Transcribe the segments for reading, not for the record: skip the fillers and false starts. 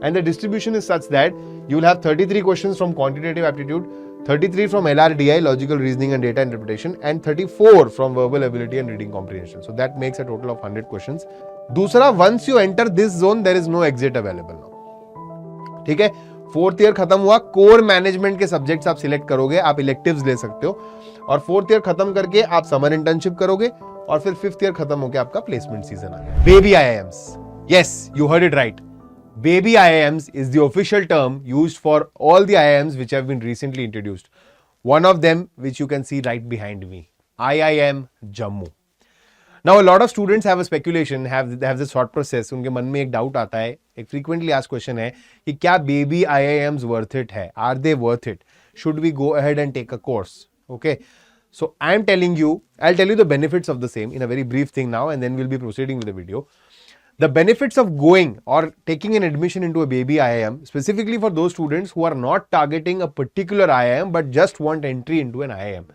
and the distribution is such that you will have 33 questions from quantitative aptitude, 33 from LRDI, logical reasoning and data interpretation, and 34 from verbal ability and reading comprehension. So that makes a total of 100 questions. दूसरा, once you enter this zone, there is no exit available now. ठीक है, fourth year खत्म हुआ, core management के subjects आप select करोगे, आप electives ले सकते हो, और फोर्थ ईयर खत्म करके आप समर इंटर्नशिप करोगे, और फिर फिफ्थ ईयर खत्म होकर आपका प्लेसमेंट सीजन आ गया. Baby IIMs, yes, you heard it right. Baby IIMs is the official term used for all the IIMs which have been recently introduced. One of them, which you can see right behind me, IIM Jammu. Now, a lot of students have a speculation, have this thought process. उनके मन में एक doubt आता है, एक frequently asked question है कि क्या baby IIMs worth it है? Are they worth it? Should we go ahead and take a course? Okay. So I'll tell you the benefits of the same in a very brief thing now, and then we'll be proceeding with the video. The benefits of going or taking an admission into a baby IIM, specifically for those students who are not targeting a particular IIM but just want entry into an IIM.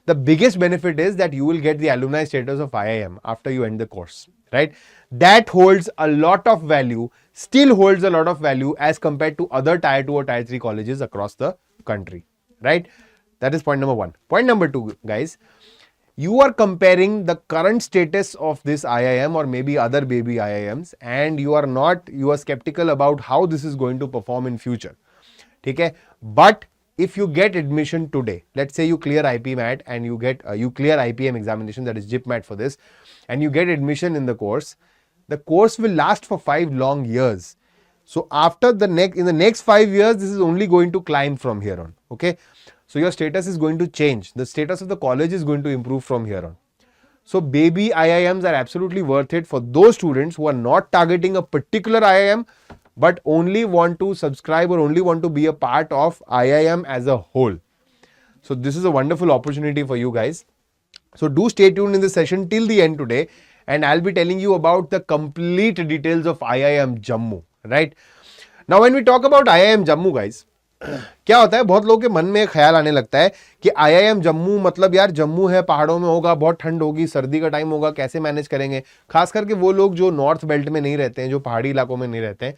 The biggest benefit is that you will get the alumni status of IIM after you end the course, right? That holds a lot of value, still holds a lot of value as compared to other tier 2 or tier 3 colleges across the country, right? That is point number one. Point number two, guys. You are comparing the current status of this IIM or maybe other baby IIMs, and you are skeptical about how this is going to perform in future. Okay? But if you get admission today, let's say you clear IPMAT and you clear IPM examination, that is JIPMAT for this, and you get admission in the course will last for 5 long years. So in the next 5 years, this is only going to climb from here on. Okay? So your status is going to change. The status of the college is going to improve from here on. So baby IIMs are absolutely worth it for those students who are not targeting a particular IIM but only want to subscribe or only want to be a part of IIM as a whole. So this is a wonderful opportunity for you guys. So do stay tuned in this session till the end today, and I'll be telling you about the complete details of IIM Jammu, right? Now when we talk about IIM Jammu, guys, क्या होता है, बहुत लोगों के मन में एक ख्याल आने लगता है कि IIM जम्मू मतलब यार जम्मू है, पहाड़ों में होगा, बहुत ठंड होगी, सर्दी का टाइम होगा, कैसे मैनेज करेंगे. खास करके वो लोग जो नॉर्थ बेल्ट में नहीं रहते हैं, जो पहाड़ी इलाकों में नहीं रहते हैं,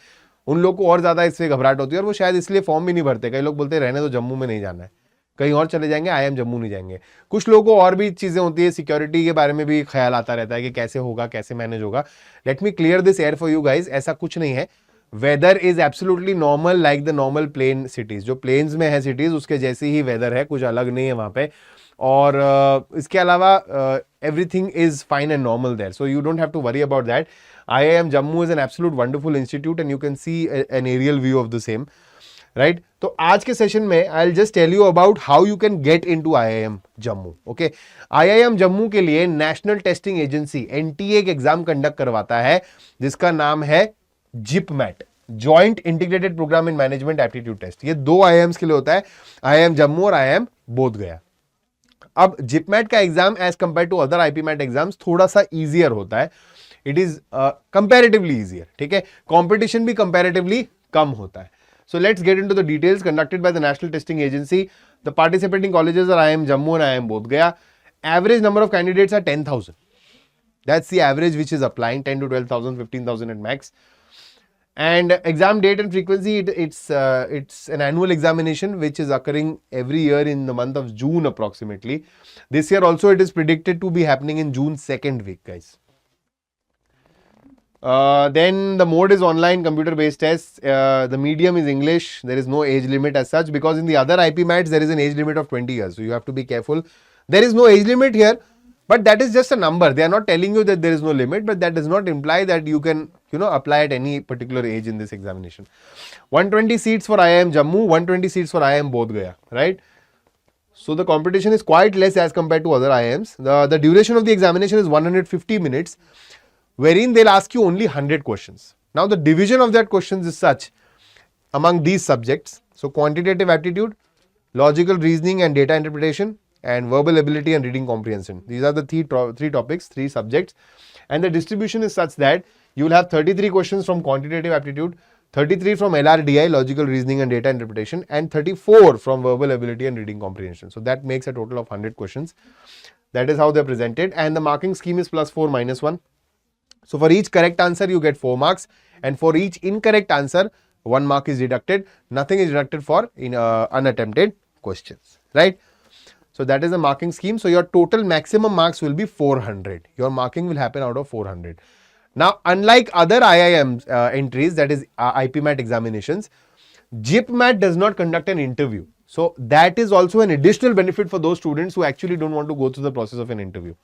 उन लोग को और ज्यादा इससे घबराहट होती है और वो शायद इसलिए फॉर्म भी नहीं भरते. कई लोग बोलते हैं रहने तो जम्मू में नहीं जाना है, कहीं और चले जाएंगे, IIM जम्मू नहीं जाएंगे. कुछ लोगों को और भी चीजें होती है, सिक्योरिटी के बारे में भी ख्याल आता रहता है कि कैसे होगा, कैसे मैनेज होगा. Let me clear this air for you guys. ऐसा कुछ नहीं है. Weather is absolutely normal like the normal plain cities. जो प्लेन्स में है सिटीज उसके जैसी ही वेदर है, कुछ अलग नहीं है वहां पे. और इसके अलावा everything is fine and normal there, so you don't have to worry about that. IIM Jammu is an absolute wonderful institute and you can see an aerial view of the same, right? तो आज के session में I'll just tell you about how you can get into IIM Jammu. Okay? IIM Jammu के लिए national testing agency NTA एक exam conduct करवाता है जिसका नाम है JIPMAT, joint integrated programme in management aptitude test. ये 2 IIMs के लिए होता है, IIM जम्मू और IIM बोधगया. अब JIPMAT का exam as compare to other IPMAT exams थोड़ा सा इजियर होता है. It is comparatively easier. ठीक है, कंपटीशन भी कंपैरेटिवली कम होता है. So let's get into the details. Conducted by the National Testing Agency. The participating colleges are IIM Jammu and IIM Bodh Gaya. Average number of candidates are 10,000. That's the average which is applying, 10 to 12,000, 15,000 at max. And exam date and frequency, it's an annual examination which is occurring every year in the month of June approximately. This year also it is predicted to be happening in June 2nd week, guys. Then the mode is online computer based tests. The medium is English. There is no age limit as such, because in the other IPMATs there is an age limit of 20 years. So you have to be careful. There is no age limit here, but that is just a number. They are not telling you that there is no limit, but that does not imply that you can, apply at any particular age in this examination. 120 seats for IIM Jammu, 120 seats for IIM Bodh Gaya, right? So the competition is quite less as compared to other IIMs. The duration of the examination is 150 minutes. Wherein they'll ask you only 100 questions. Now the division of that questions is such among these subjects. So quantitative aptitude, logical reasoning and data interpretation, and verbal ability and reading comprehension. These are the three topics, 3 subjects. And the distribution is such that you will have 33 questions from quantitative aptitude, 33 from LRDI, logical reasoning and data interpretation, and 34 from verbal ability and reading comprehension. So that makes a total of 100 questions. That is how they're presented. And the marking scheme is +4 -1. So for each correct answer, you get 4 marks, and for each incorrect answer, 1 mark is deducted, nothing is deducted for unattempted questions, right? So that is the marking scheme. So your total maximum marks will be 400. Your marking will happen out of 400. Now, unlike other IIM entries, that is IPMAT examinations, JIPMAT does not conduct an interview. So that is also an additional benefit for those students who actually don't want to go through the process of an interview.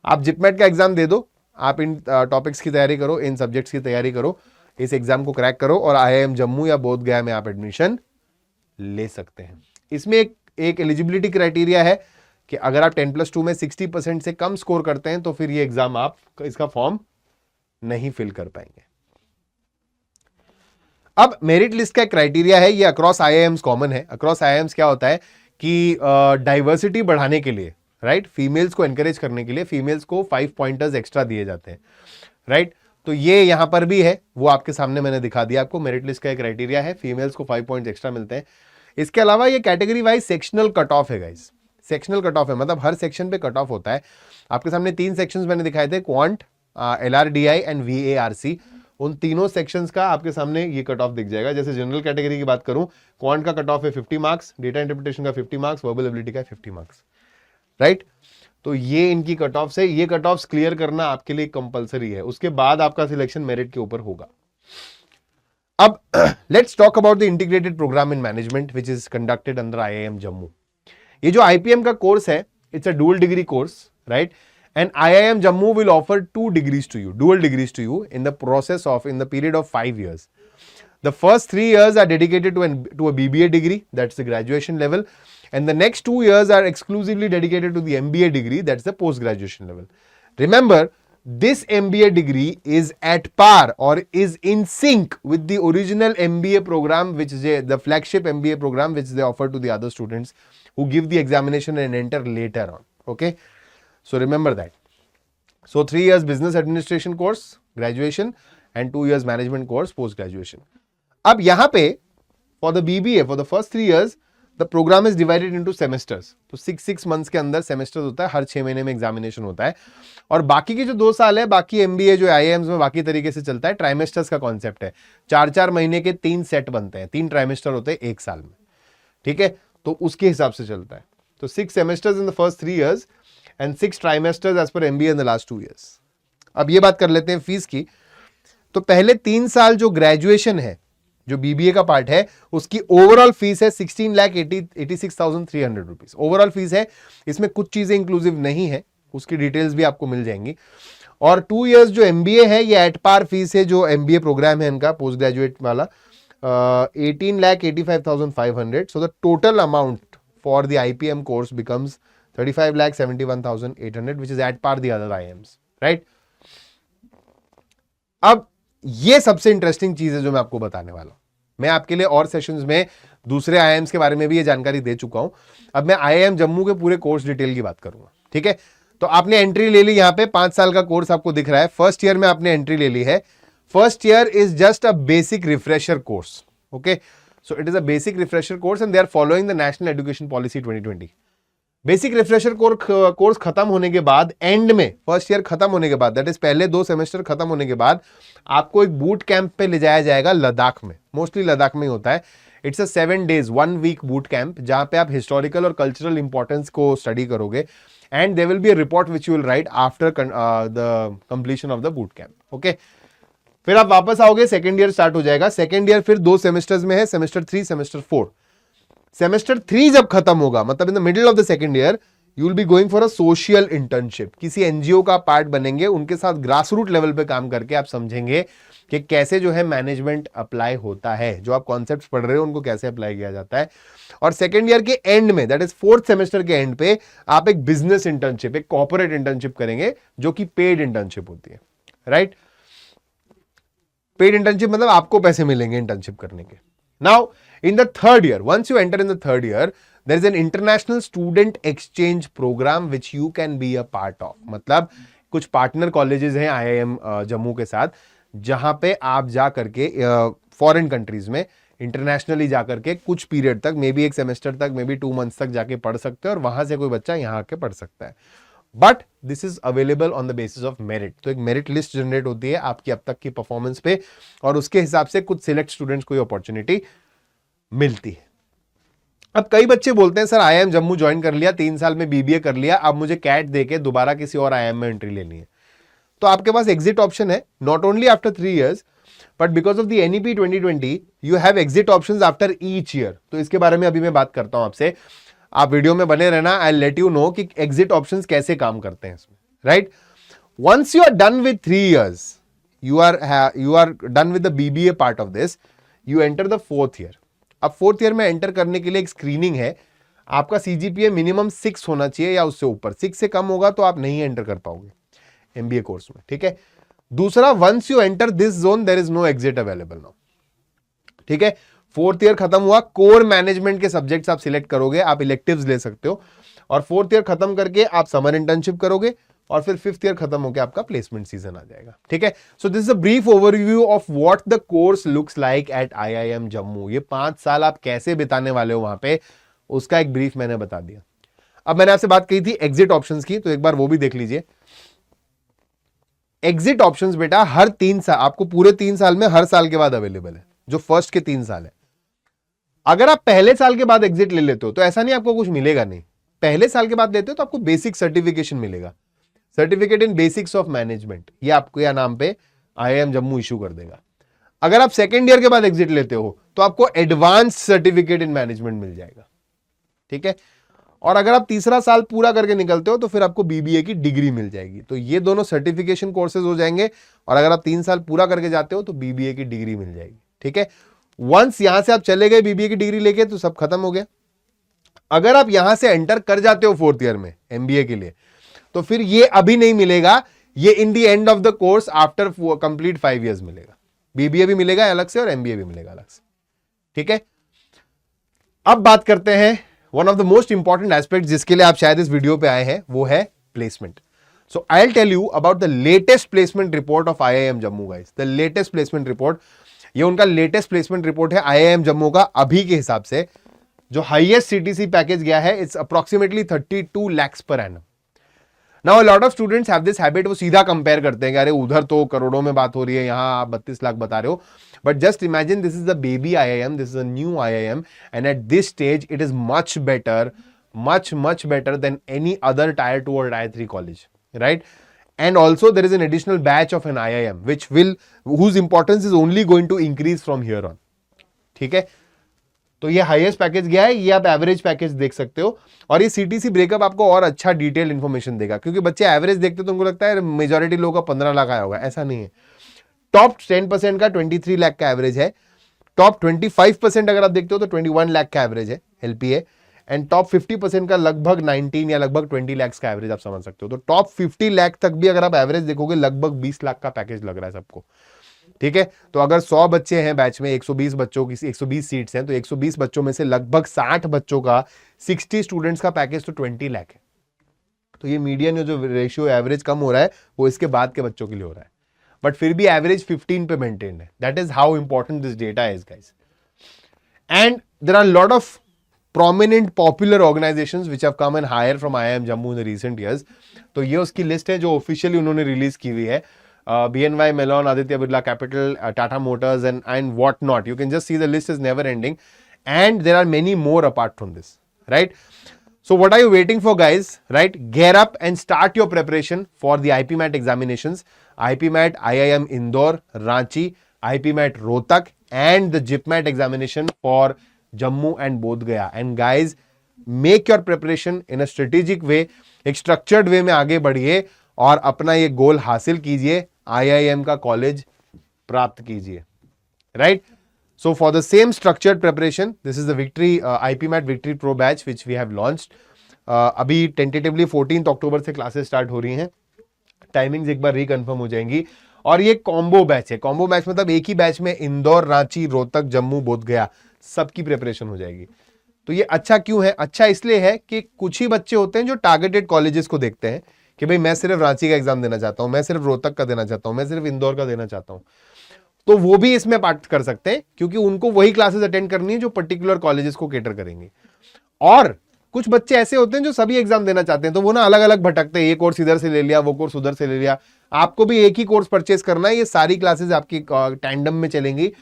आप JIPMAT का exam दे दो, आप इन topics की तैयारी करो, इन subjects की तैयारी करो, इस एग्जाम को क्रैक करो और IIM जम्मू या बोध गया में आप एडमिशन ले सकते हैं. इसमें एक एलिजिबिलिटी क्राइटेरिया है कि अगर आप 10+2 में 60% से कम स्कोर करते हैं तो फिर ये एग्जाम आप इसका फॉर्म नहीं फिल कर पाएंगे. अब मेरिट लिस्ट का क्राइटेरिया है, ये अक्रॉस आईआईएम्स कॉमन है. अक्रॉस आईआईएम्स क्या होता है कि डाइवर्सिटी बढ़ाने के लिए, राइट, फीमेल्स को एनकरेज करने के लिए फीमेल्स को 5 पॉइंटर्स एक्स्ट्रा दिए जाते हैं, राइट. तो ये यहां पर भी है, वो आपके सामने मैंने दिखा दिया आपको. मेरिट लिस्ट का क्राइटेरिया है, फीमेल्स को 5 पॉइंट्स एक्स्ट्रा मिलते हैं. इसके अलावा ये category wise sectional cut off है गाइस. सेक्शनल कट ऑफ है मतलब हर सेक्शन पे कट ऑफ होता है. आपके सामने 3 सेक्शंस मैंने दिखाए थे, क्वांट, LRDI एंड VARC. उन तीनों सेक्शंस का आपके सामने ये कट ऑफ दिख जाएगा. जैसे जनरल कैटेगरी की बात करूं, क्वांट का कट ऑफ है 50 मार्क्स, डेटा इंटरप्रिटेशन का 50 मार्क्स, वर्बल एबिलिटी का 50 मार्क्स, राइट. तो ये इनकी कट ऑफ से, ये कट ऑफ क्लियर करना आपके लिए कंपलसरी है. उसके बाद आपका सिलेक्शन मेरिट के ऊपर होगा. अब let's talk about the integrated programme in management which is conducted under IIM Jammu. ये जो IPM का कोर्स है, it's a dual degree course, right. And IIM Jammu will offer 2 degrees to you, dual degrees to you in the period of 5 years. The first 3 years are dedicated to a BBA degree, that's the graduation level. And the next 2 years are exclusively dedicated to the MBA degree, that's the post-graduation level. Remember, this MBA degree is at par or is in sync with the original MBA program, which is the flagship MBA program, which they offer to the other students who give the examination and enter later on, okay? So remember that. So 3 years business administration course, graduation, and 2 years management course, post graduation. अब यहाँ पे for the BBA, for the first 3 years, the program is divided into semesters. तो 6 months के अंदर semesters होता है, हर 6 महीने में examination होता है. और बाकी के जो 2 साल है, बाकी MBA जो IIMs में बाकी तरीके से चलता है, trimesters का concept है. 4 महीने के 3 सेट बनते हैं, 3 trimester होते हैं 1 साल में, ठीक है. तो उसके हिसाब से चलता है. तो 6 semesters in the first 3 years and 6 trimesters as per MBA in the last 2 years. अब ये बात कर लेते हैं फीस की. तो पहले 3 साल जो ग्रेजुएशन है, जो BBA का पार्ट है, उसकी ओवरऑल फीस है 16,86,300 रुपीज. ओवरऑल फीस है, इसमें कुछ चीजें इंक्लूसिव नहीं है, उसकी डिटेल्स भी आपको मिल जाएंगी. और 2 इयर्स जो MBA है, ये एट पार फीस है, जो MBA प्रोग्राम है इनका पोस्ट ग्रेजुएट वाला, 18,85,500. So the total amount for the IPM course becomes 35,71,800, which is at par the other IIMs, right? अब ये सबसे इंटरेस्टिंग चीज है जो मैं आपको बताने वाला हूं. मैं आपके लिए और सेशंस में दूसरे IIMs के बारे में भी ये जानकारी दे चुका हूं. अब मैं IIM जम्मू के पूरे कोर्स डिटेल की बात करूंगा, ठीक है. तो आपने एंट्री ले ली, यहां पे 5 साल का कोर्स आपको दिख रहा है. फर्स्ट ईयर में आपने एंट्री ले ली है. First year is just a basic refresher course, okay. So it is a basic refresher course and they are following the national education policy 2020. Basic refresher course खत्म होने के बाद, एंड में फर्स्ट ईयर खत्म होने के बाद, दैट इज पहले 2 सेमेस्टर खत्म होने के बाद, आपको एक बूट कैंप पे ले जाया जाएगा लद्दाख में. मोस्टली लद्दाख में होता है. It's a 7 days 1 week boot camp, जहां पे आप हिस्टोरिकल और कल्चरल इंपॉर्टेंस को स्टडी करोगे. And there will be a report which you will write after the completion of the boot camp, okay. फिर आप वापस आओगे, सेकेंड ईयर स्टार्ट हो जाएगा. सेकेंड ईयर फिर 2 सेमेस्टर्स में है, सेमेस्टर 3, सेमेस्टर 4. सेमेस्टर 3 जब खत्म होगा, मतलब in the middle of the second year, you will be going for a social internship. किसी एनजीओ का पार्ट बनेंगे, उनके साथ ग्रास रूट लेवल पे काम करके आप समझेंगे कि कैसे जो है मैनेजमेंट अप्लाई होता है, जो आप कॉन्सेप्ट्स पढ़ रहे हो उनको कैसे अप्लाई किया जाता है. और सेकेंड ईयर के एंड में, दैट इज 4th सेमेस्टर के एंड पे, आप एक बिजनेस इंटर्नशिप, एक कॉर्पोरेट इंटर्नशिप करेंगे, जो कि पेड इंटर्नशिप होती है, राइट. पेड इंटर्नशिप मतलब आपको पैसे मिलेंगे इंटर्नशिप करने के. Now in the third year, once you enter in the third year, there is an international student exchange program which you can be a part of. मतलब कुछ पार्टनर कॉलेजेस हैं IIM Jammu के साथ, जहां पे आप जा करके फॉरेन कंट्रीज में इंटरनेशनली जा करके कुछ पीरियड तक, मे बी 1 सेमेस्टर तक, मे बी 2 months तक जाके पढ़ सकते हैं, और वहां से कोई बच्चा यहाँ आके पढ़ सकता है. But this is available on the basis of merit. तो एक मेरिट लिस्ट जनरेट होती है आपकी अब तक की परफॉर्मेंस पे, और उसके हिसाब से कुछ सिलेक्ट स्टूडेंट्स को अपॉर्चुनिटी मिलती है। अब कई बच्चे बोलते हैं सर आईआईएम जम्मू ज्वाइन कर लिया, 3 साल में बीबीए कर लिया, अब मुझे कैट देके दोबारा किसी और आईआईएम में एंट्री लेनी है। तो आपके पास एग्जिट ऑप्शन है, not only after 3 years but because of the NEP 2020 you have exit options after each year. तो इसके बारे में अभी मैं बात करता हूं आपसे, आप वीडियो में बने रहना, आई लेट यू नो कि एग्जिट ऑप्शंस कैसे काम करते हैं इसमें, right. Once you are done with 3 years, you are done with the BBA part of this, you enter the 4th year। अब 4th year में एंटर करने के लिए एक स्क्रीनिंग है, आपका CGPA मिनिमम 6 होना चाहिए या उससे ऊपर, 6 से कम होगा तो आप नहीं एंटर कर पाओगे MBA कोर्स में, ठीक है। दूसरा, once you enter this zone there is no exit available now, ठीक है। 4th ईयर खत्म हुआ, कोर मैनेजमेंट के सब्जेक्ट्स आप सिलेक्ट करोगे, आप इलेक्टिव्स ले सकते हो, और 4th ईयर खत्म करके आप समर इंटर्नशिप करोगे, और फिर 5th ईयर खत्म होकर आपका प्लेसमेंट सीजन आ जाएगा, ठीक है। So this is a brief overview of what the course looks like at IIM Jammu. ये 5 साल आप कैसे बिताने वाले हो वहां पे, उसका एक ब्रीफ मैंने बता दिया। अब मैंने आपसे बात कही थी एग्जिट ऑप्शंस की, तो एक बार वो भी देख लीजिए। एग्जिट ऑप्शंस बेटा हर 3 साल, आपको पूरे 3 साल में हर साल के बाद अवेलेबल है, जो फर्स्ट के 3 साल है। अगर आप पहले साल के बाद एग्जिट ले लेते हो तो ऐसा नहीं आपको कुछ मिलेगा, नहीं। पहले साल के बाद लेते हो तो आपको बेसिक सर्टिफिकेशन मिलेगा, certificate in basics of management, ये आपको या नाम पे आईआईएम जम्मू इशू कर देगा। अगर आप सेकेंड ईयर के बाद एग्जिट लेते हो तो आपको एडवांस सर्टिफिकेट इन मैनेजमेंट मिल जाएगा, ठीक है। और अगर आप तीसरा साल पूरा करके निकलते हो तो फिर आपको बीबीए की डिग्री मिल जाएगी। तो ये दोनों सर्टिफिकेशन कोर्सेज हो जाएंगे, और अगर आप 3 साल पूरा करके जाते हो तो बीबीए की डिग्री मिल जाएगी, ठीक है। वंस यहां से आप चले गए बीबीए की डिग्री लेके तो सब खत्म हो गया। अगर आप यहां से एंटर कर जाते हो 4th ईयर में एमबीए के लिए, तो फिर ये अभी नहीं मिलेगा, ये in the end of the course after complete 5 years मिलेगा। बीबीए भी मिलेगा अलग से और एमबीए भी मिलेगा अलग से, ठीक है। अब बात करते हैं one of the most important aspect जिसके लिए आप शायद इस वीडियो पे आए हैं, वो है placement. So I will tell you about the latest placement report of IIM Jammu guys. The latest placement report, ये उनका लेटेस्ट प्लेसमेंट रिपोर्ट है आईआईएम जम्मू का। अभी के हिसाब से जो हाईएस्ट सीटीसी पैकेज गया है, it's approximately 32 lakhs per annum। Now a lot of students have this habit, वो सीधा कंपेयर करते हैं कि अरे उधर तो करोड़ों में बात हो रही है, यहां आप 32 लाख बता रहे हो। But just imagine this is the baby IIM, this is a new IIM, and at this stage it is much better, much better than any other tier 2 or tier 3 college, right? And also there is an additional batch of an IIM whose importance is only going to increase from here on, ठीक है। तो ये highest package गया है, ये आप average package देख सकते हो, और ये सीटीसी ब्रेकअप आपको और अच्छा डिटेल इंफॉर्मेशन देगा, क्योंकि बच्चे एवरेज देखते तो उनको लगता है मेजॉरिटी लोगों का 15 लाख आया होगा, ऐसा नहीं है। टॉप 10% का 23 लाख का एवरेज है, टॉप 25% अगर आप देखते हो तो 21 लाख का एवरेज है एलपीए, एंड टॉप 50% का लगभग 19 या लगभग 20 लाख का एवरेज आप समझ सकते हो। तो टॉप 50 लाख तक भी अगर आप एवरेज देखोगे लगभग 20 लाख का पैकेज लग रहा है सबको, ठीक है। तो अगर 100 बच्चे हैं बैच में, 120 बच्चों की 120 सीट्स हैं, तो 120 बच्चों में से लगभग 60 बच्चों का 60 स्टूडेंट्स का पैकेज तो 20 लाख है। तो ये मीडियन जो रेशियो एवरेज कम हो रहा है वो इसके बाद के बच्चों के लिए हो रहा है, बट फिर भी एवरेज 15 पे मेंटेन है। That is how important this data is guys. And there are lot of prominent popular organizations which have come and hired from IIM Jammu in the recent years। तो ये उसकी list है जो officially उन्होंने release की हुई है। BNY Mellon, Aditya Birla capital, Tata Motors and what not। You can just see the list is never ending, and there are many more apart from this, right? So what are you waiting for, guys? Right? Gear up and start your preparation for the IPMAT examinations. IPMAT IIM Indore, Ranchi, IPMAT Rohtak, and the JIPMAT examination for Jammu and Bodh Gaya. And guys, make your preparation in a strategic way, एक structured वे में आगे बढ़िए और अपना ये गोल हासिल कीजिए, IIM का कॉलेज प्राप्त कीजिए, right. So for the same structured preparation, this is the victory IPMAT victory pro batch which we have launched. अभी टेंटेटिवली 14 अक्टूबर से क्लासेस स्टार्ट हो रही हैं, टाइमिंग्स एक बार रिकन्फर्म हो जाएंगी। और ये कॉम्बो बैच है। कॉम्बो बैच मतलब एक ही बैच में इंदौर, रांची, रोहतक, जम्मू, बोध गया सबकी प्रिपरेशन हो जाएगी। तो ये अच्छा क्यों है? अच्छा इसलिए है कि कुछ ही बच्चे होते हैं जो टारगेटेड कॉलेजेस को देखते हैं कि भाई मैं सिर्फ रांची का एग्जाम देना चाहता हूं, मैं सिर्फ रोहतक का देना चाहता हूं, मैं सिर्फ इंदौर का देना चाहता हूं, तो वो भी इसमें पार्ट कर सकते हैं, क्योंकि उनको वही क्लासेस अटेंड करनी है जो पर्टिकुलर कॉलेजेस को केटर करेंगे। और कुछ बच्चे ऐसे होते हैं जो सभी एग्जाम देना चाहते हैं, तो वो ना अलग अलग भटकते हैं, ये कोर्स इधर से ले लिया, वो कोर्स उधर से ले लिया। आपको भी एक ही कोर्स परचेस करना है, ये सारी क्लासेस आपकी टैंडम में चलेंगी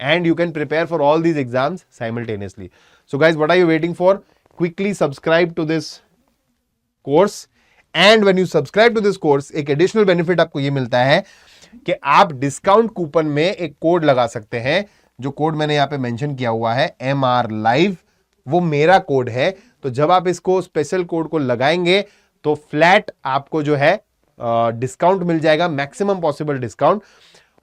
and you can prepare for all these exams simultaneously. So guys, what are you waiting for? Quickly subscribe to this course, and when you subscribe to this course, एक additional benefit आपको ये मिलता है कि आप discount coupon में एक code लगा सकते हैं, जो कोड मैंने यहां पे मेंशन किया हुआ है MR Live, वो मेरा कोड है। तो जब आप इसको स्पेशल कोड को लगाएंगे तो फ्लैट आपको जो है डिस्काउंट मिल जाएगा, मैक्सिमम पॉसिबल डिस्काउंट।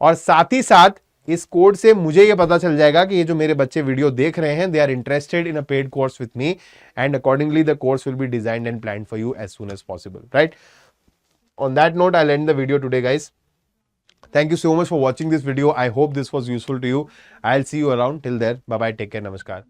और साथ ही साथ इस कोड से मुझे ये पता चल जाएगा कि ये जो मेरे बच्चे वीडियो देख रहे हैं, they are interested in a paid course with me, and accordingly the course will be designed and planned for you as soon as possible, right? On that note, I'll end the video today, guys. Thank you so much for watching this video. I hope this was useful to you. I'll see you around. Till there, bye bye. Take care. Namaskar.